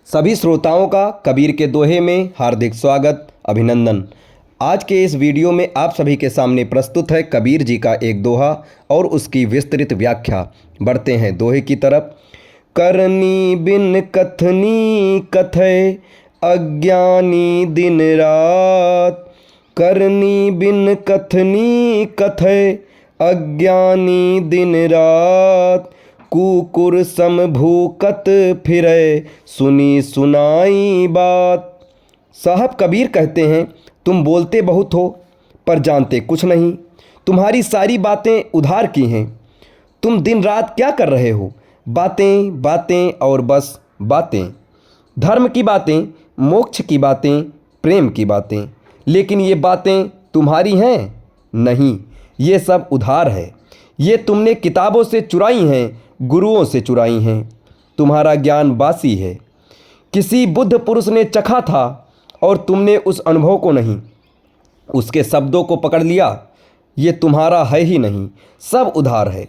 सभी श्रोताओं का कबीर के दोहे में हार्दिक स्वागत, अभिनंदन। आज के इस वीडियो में आप सभी के सामने प्रस्तुत है कबीर जी का एक दोहा और उसकी विस्तृत व्याख्या। बढ़ते हैं दोहे की तरफ। करनी बिन कथनी कथय अज्ञानी दिन रात। करनी बिन कथनी कथय अज्ञानी दिन रात। कुकुर सम भूकत फिरे सुनी सुनाई बात। साहब कबीर कहते हैं, तुम बोलते बहुत हो पर जानते कुछ नहीं। तुम्हारी सारी बातें उधार की हैं। तुम दिन रात क्या कर रहे हो? बातें बातें और बस बातें। धर्म की बातें, मोक्ष की बातें, प्रेम की बातें। लेकिन ये बातें तुम्हारी हैं? नहीं, ये सब उधार है। ये तुमने किताबों से चुराई हैं, गुरुओं से चुराई हैं। तुम्हारा ज्ञान बासी है। किसी बुद्ध पुरुष ने चखा था और तुमने उस अनुभव को नहीं, उसके शब्दों को पकड़ लिया। ये तुम्हारा है ही नहीं, सब उधार है,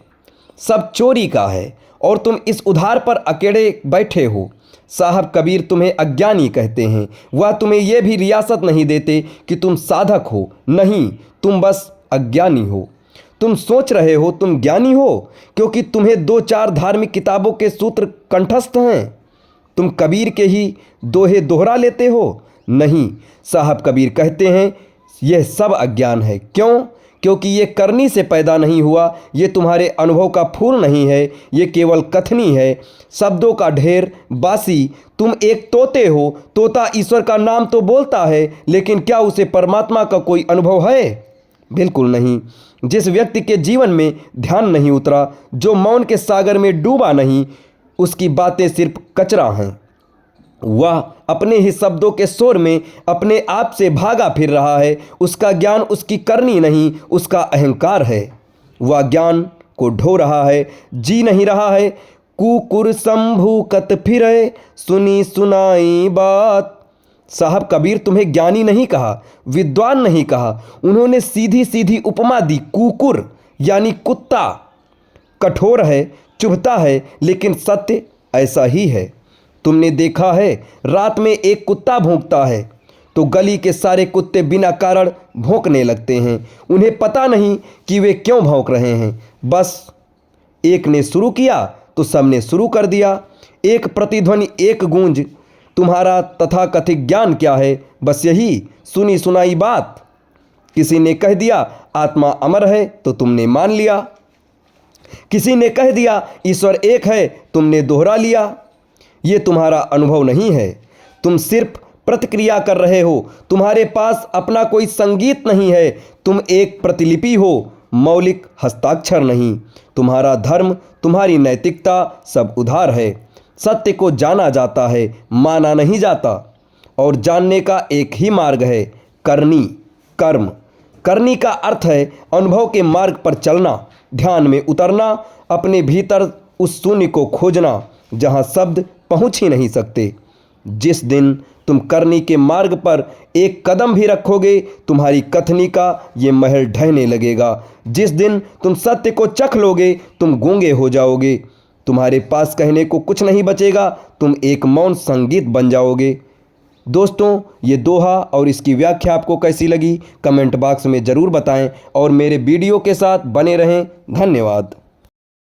सब चोरी का है और तुम इस उधार पर अकेले बैठे हो। साहब कबीर तुम्हें अज्ञानी कहते हैं। वह तुम्हें यह भी रियासत नहीं देते कि तुम साधक हो। नहीं, तुम बस अज्ञानी हो। तुम सोच रहे हो तुम ज्ञानी हो क्योंकि तुम्हें दो चार धार्मिक किताबों के सूत्र कंठस्थ हैं। तुम कबीर के ही दोहे दोहरा लेते हो। नहीं, साहब कबीर कहते हैं यह सब अज्ञान है। क्यों? क्योंकि ये करनी से पैदा नहीं हुआ। ये तुम्हारे अनुभव का फूल नहीं है, ये केवल कथनी है, शब्दों का ढेर, बासी। तुम एक तोते हो। तोता ईश्वर का नाम तो बोलता है, लेकिन क्या उसे परमात्मा का कोई अनुभव है? बिल्कुल नहीं। जिस व्यक्ति के जीवन में ध्यान नहीं उतरा, जो मौन के सागर में डूबा नहीं, उसकी बातें सिर्फ कचरा हैं। वह अपने ही शब्दों के शोर में अपने आप से भागा फिर रहा है। उसका ज्ञान उसकी करनी नहीं, उसका अहंकार है। वह ज्ञान को ढो रहा है, जी नहीं रहा है। कुकुर संभूकत फिरे सुनी सुनाई बात। साहब कबीर तुम्हें ज्ञानी नहीं कहा, विद्वान नहीं कहा। उन्होंने सीधी सीधी उपमा दी। कुकुर यानी कुत्ता, कठोर है, चुभता है, लेकिन सत्य ऐसा ही है। तुमने देखा है रात में एक कुत्ता भौंकता है तो गली के सारे कुत्ते बिना कारण भौंकने लगते हैं। उन्हें पता नहीं कि वे क्यों भौंक रहे हैं। बस एक ने शुरू किया तो सबने शुरू कर दिया। एक प्रतिध्वनि, एक गूंज। तुम्हारा तथाकथित ज्ञान क्या है? बस यही सुनी सुनाई बात। किसी ने कह दिया आत्मा अमर है तो तुमने मान लिया। किसी ने कह दिया ईश्वर एक है, तुमने दोहरा लिया। ये तुम्हारा अनुभव नहीं है, तुम सिर्फ प्रतिक्रिया कर रहे हो। तुम्हारे पास अपना कोई संगीत नहीं है, तुम एक प्रतिलिपि हो, मौलिक हस्ताक्षर नहीं। तुम्हारा धर्म, तुम्हारी नैतिकता सब उधार है। सत्य को जाना जाता है, माना नहीं जाता। और जानने का एक ही मार्ग है, करनी, कर्म। करनी का अर्थ है अनुभव के मार्ग पर चलना, ध्यान में उतरना, अपने भीतर उस शून्य को खोजना जहाँ शब्द पहुँच ही नहीं सकते। जिस दिन तुम करनी के मार्ग पर एक कदम भी रखोगे, तुम्हारी कथनी का ये महल ढहने लगेगा। जिस दिन तुम सत्य को चख लोगे, तुम गूंगे हो जाओगे। तुम्हारे पास कहने को कुछ नहीं बचेगा, तुम एक मौन संगीत बन जाओगे। दोस्तों, ये दोहा और इसकी व्याख्या आपको कैसी लगी कमेंट बॉक्स में ज़रूर बताएं और मेरे वीडियो के साथ बने रहें। धन्यवाद।